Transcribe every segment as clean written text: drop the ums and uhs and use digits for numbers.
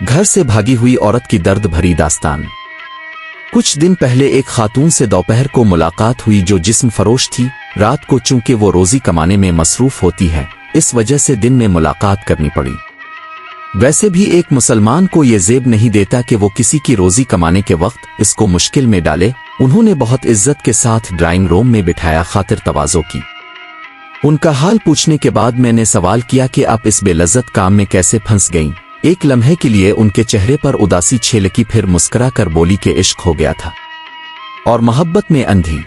घर से भागी हुई औरत की दर्द भरी दास्तान। कुछ दिन पहले एक खातून से दोपहर को मुलाकात हुई जो जिस्म फरोश थी। रात को चूंकि वो रोजी कमाने में मसरूफ होती है, इस वजह से दिन में मुलाकात करनी पड़ी। वैसे भी एक मुसलमान को ये ज़ेब नहीं देता कि वो किसी की रोजी कमाने के वक्त इसको मुश्किल में डाले। उन्होंने बहुत इज्जत के साथ ड्राइंग रूम में बिठाया, खातिर तवाज़ो की। उनका हाल पूछने के बाद मैंने सवाल किया कि आप इस बेलज्जत काम में कैसे फंस गईं। एक लम्हे के लिए उनके चेहरे पर उदासी छलकी, फिर मुस्कुरा कर बोली कि इश्क हो गया था और मोहब्बत में अंधी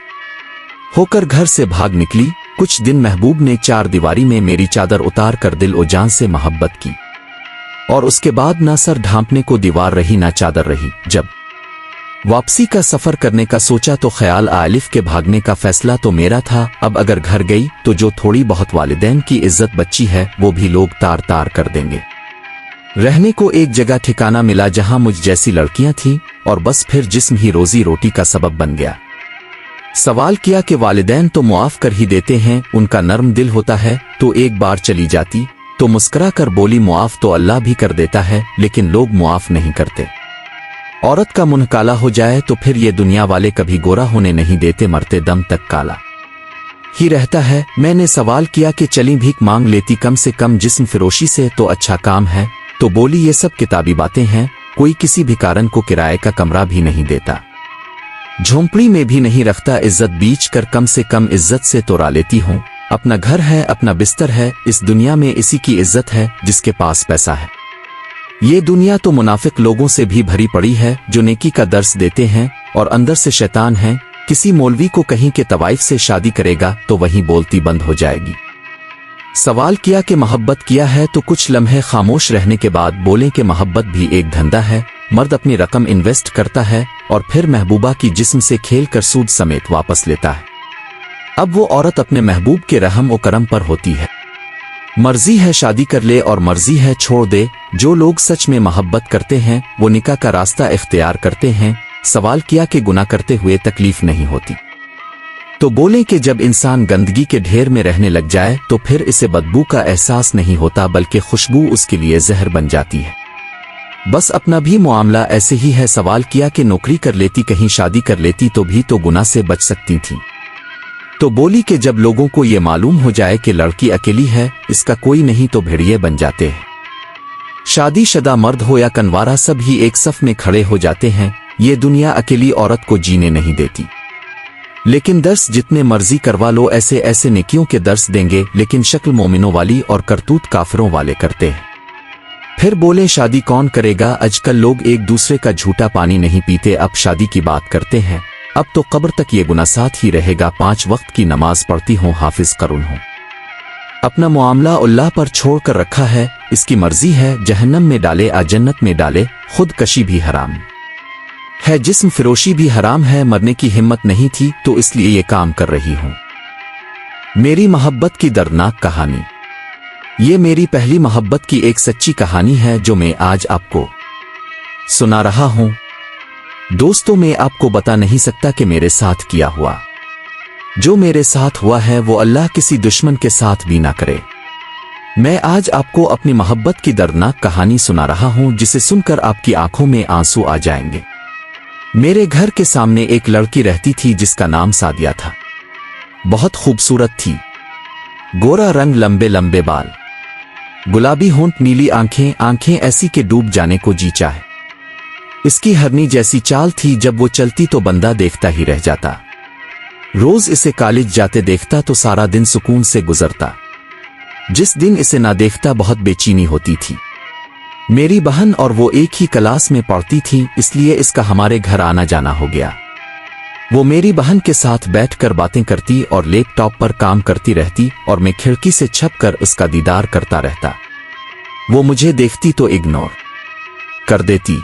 होकर घर से भाग निकली। कुछ दिन महबूब ने चार दीवारी में मेरी चादर उतार कर दिल ओ जान से मोहब्बत की, और उसके बाद ना सर ढांपने को दीवार रही ना चादर रही। जब वापसी का सफर करने का सोचा तो ख्याल आलिफ के भागने का फैसला तो मेरा था। अब अगर घर गई तो जो थोड़ी बहुत वालिदैन की इज्जत बची है वो भी लोग तार तार कर देंगे। रहने को एक जगह ठिकाना मिला जहां मुझ जैसी लड़कियां थीं, और बस फिर जिस्म ही रोजी रोटी का सबब बन गया। सवाल किया कि वालिदैन तो मुआफ कर ही देते हैं, उनका नर्म दिल होता है, तो एक बार चली जाती। तो मुस्कुरा कर बोली, मुआफ तो अल्लाह भी कर देता है, लेकिन लोग मुआफ नहीं करते। औरत का मुंह काला हो जाए तो फिर ये दुनिया वाले कभी गोरा होने नहीं देते, मरते दम तक काला ही रहता है। मैंने सवाल किया कि चली भीख मांग लेती, कम से कम जिस्म फिरोशी से तो अच्छा काम है। तो बोली, ये सब किताबी बातें हैं, कोई किसी भिखारन को किराए का कमरा भी नहीं देता, झोंपड़ी में भी नहीं रखता, इज्जत बीच कर कम से कम इज्जत से तो रा लेती हूँ। अपना घर है, अपना बिस्तर है, इस दुनिया में इसी की इज्जत है जिसके पास पैसा है। ये दुनिया तो मुनाफिक लोगों से भी भरी पड़ी है जो नेकी का दर्स देते हैं और अंदर से शैतान हैं। किसी मौलवी को कहीं के तवाइफ से शादी करेगा तो वहीं बोलती बंद हो जाएगी। सवाल किया कि मोहब्बत किया है, तो कुछ लम्हे खामोश रहने के बाद बोले कि मोहब्बत भी एक धंधा है। मर्द अपनी रकम इन्वेस्ट करता है और फिर महबूबा की जिस्म से खेल कर सूद समेत वापस लेता है। अब वो औरत अपने महबूब के रहम और करम पर होती है। मर्जी है शादी कर ले और मर्जी है छोड़ दे। जो लोग सच में मोहब्बत करते हैं वो निकाह का रास्ता इख्तियार करते हैं। सवाल किया कि गुनाह करते हुए तकलीफ नहीं होती? तो बोले कि जब इंसान गंदगी के ढेर में रहने लग जाए तो फिर इसे बदबू का एहसास नहीं होता, बल्कि खुशबू उसके लिए जहर बन जाती है। बस अपना भी मामला ऐसे ही है। सवाल किया कि नौकरी कर लेती, कहीं शादी कर लेती तो भी तो गुनाह से बच सकती थी। तो बोली कि जब लोगों को ये मालूम हो जाए कि लड़की अकेली है, इसका कोई नहीं, तो भेड़िए बन जाते हैं। शादीशुदा मर्द हो या कनवारा, सब ही एक सफ में खड़े हो जाते हैं। ये दुनिया अकेली औरत को जीने नहीं देती। लेकिन दर्स जितने मर्जी करवा लो, ऐसे ऐसे नेकियों के दर्स देंगे, लेकिन शक्ल मोमिनों वाली और करतूत काफिरों वाले करते हैं। फिर बोले, शादी कौन करेगा? आजकल लोग एक दूसरे का झूठा पानी नहीं पीते, अब शादी की बात करते हैं। अब तो कब्र तक ये गुनाह साथ ही रहेगा। 5 वक्त की नमाज पढ़ती हूँ, हाफिज करून हूँ, अपना मामला अल्लाह पर छोड़ कर रखा है। इसकी मर्जी है, जहन्नम में डाले आ जन्नत में डाले। खुदकशी भी हराम है, जिस्म फिरोशी भी हराम है। मरने की हिम्मत नहीं थी तो इसलिए ये काम कर रही हूँ। मेरी मोहब्बत की दर्दनाक कहानी। ये मेरी पहली मोहब्बत की एक सच्ची कहानी है जो मैं आज आपको सुना रहा हूँ। दोस्तों, मैं आपको बता नहीं सकता कि मेरे साथ किया हुआ। जो मेरे साथ हुआ है वो अल्लाह किसी दुश्मन के साथ भी ना करे। मैं आज आपको अपनी मोहब्बत की दर्दनाक कहानी सुना रहा हूँ, जिसे सुनकर आपकी आंखों में आंसू आ जाएंगे। मेरे घर के सामने एक लड़की रहती थी जिसका नाम सादिया था। बहुत खूबसूरत थी, गोरा रंग, लंबे लंबे बाल, गुलाबी होंठ, नीली आंखें, आंखें ऐसी के डूब जाने को जी चाहे। इसकी हरनी जैसी चाल थी, जब वो चलती तो बंदा देखता ही रह जाता। रोज इसे कॉलेज जाते देखता तो सारा दिन सुकून से गुजरता। जिस दिन इसे ना देखता बहुत बेचैनी होती थी। मेरी बहन और वो एक ही क्लास में पढ़ती थी, इसलिए इसका हमारे घर आना जाना हो गया। वो मेरी बहन के साथ बैठकर बातें करती और लैपटॉप पर काम करती रहती, और मैं खिड़की से छपकर उसका दीदार करता रहता। वो मुझे देखती तो इग्नोर कर देती।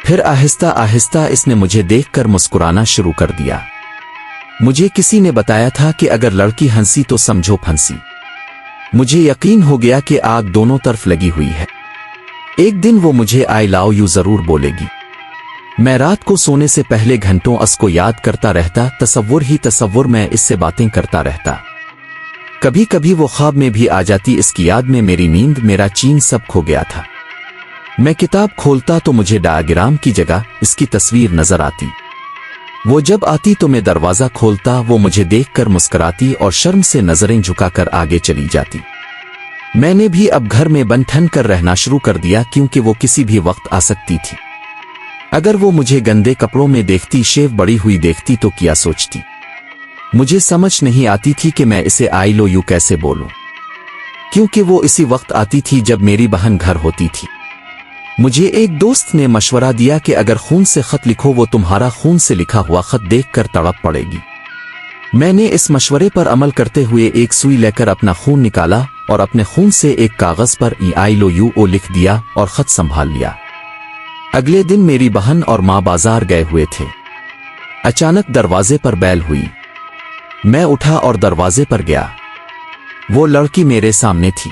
फिर आहिस्ता आहिस्ता इसने मुझे देखकर मुस्कुराना शुरू कर दिया। मुझे किसी ने बताया था कि अगर लड़की हंसी तो समझो फंसी। मुझे यकीन हो गया कि आग दोनों तरफ लगी हुई है। एक दिन वो मुझे आई लव यू जरूर बोलेगी। मैं रात को सोने से पहले घंटों उसको याद करता रहता, तसव्वुर ही तसव्वुर में इससे बातें करता रहता। कभी कभी वो ख्वाब में भी आ जाती। इसकी याद में मेरी नींद, मेरा चैन सब खो गया था। मैं किताब खोलता तो मुझे डायग्राम की जगह इसकी तस्वीर नजर आती। वो जब आती तो मैं दरवाजा खोलता, वो मुझे देखकर मुस्कुराती और शर्म से नजरें झुकाकर आगे चली जाती। मैंने भी अब घर में बन ठन कर रहना शुरू कर दिया, क्योंकि वो किसी भी वक्त आ सकती थी। अगर वो मुझे गंदे कपड़ों में देखती, शेव बड़ी हुई देखती तो क्या सोचती। मुझे समझ नहीं आती थी कि मैं इसे आई लव यू कैसे बोलूं, क्योंकि वो इसी वक्त आती थी जब मेरी बहन घर होती थी। मुझे एक दोस्त ने मशवरा दिया कि अगर खून से खत लिखो, वो तुम्हारा खून से लिखा हुआ खत देखकर तड़प पड़ेगी। मैंने इस मशवरे पर अमल करते हुए एक सुई लेकर अपना खून निकाला और अपने खून से एक कागज पर आई लव यू ओ लिख दिया और खत संभाल लिया। अगले दिन मेरी बहन और मां बाजार गए हुए थे। अचानक दरवाजे पर बैल हुई। मैं उठा और दरवाजे पर गया। वो लड़की मेरे सामने थी।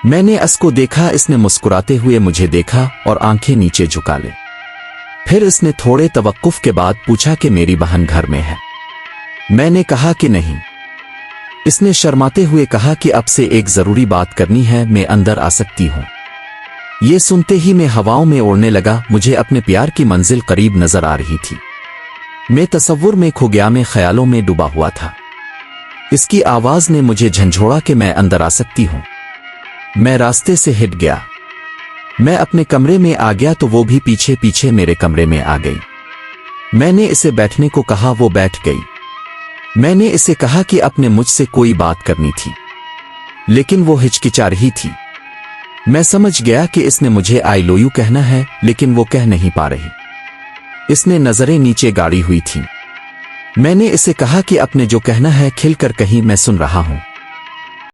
मैंने इसको देखा, इसने मुस्कुराते हुए मुझे देखा और आंखें नीचे झुका ले। फिर इसने थोड़े तवक्कुफ के बाद पूछा कि मेरी बहन घर में है। मैंने कहा कि नहीं। इसने शर्माते हुए कहा कि अब से एक जरूरी बात करनी है, मैं अंदर आ सकती हूं। ये सुनते ही मैं हवाओं में उड़ने लगा। मुझे अपने प्यार की मंजिल करीब नजर आ रही थी। मैं तसव्वुर में खो गया, मैं ख्यालों में डूबा हुआ था। इसकी आवाज ने मुझे झंझोड़ा कि मैं अंदर आ सकती हूं। मैं रास्ते से हिट गया। मैं अपने कमरे में आ गया तो वो भी पीछे पीछे मेरे कमरे में आ गई। मैंने इसे बैठने को कहा, वो बैठ गई। मैंने इसे कहा कि अपने मुझसे कोई बात करनी थी, लेकिन वो हिचकिचा रही थी। मैं समझ गया कि इसने मुझे आई लव यू कहना है, लेकिन वो कह नहीं पा रही। इसने नजरें नीचे गाड़ी हुई थी। मैंने इसे कहा कि अपने जो कहना है खिलकर कहीं, मैं सुन रहा हूं।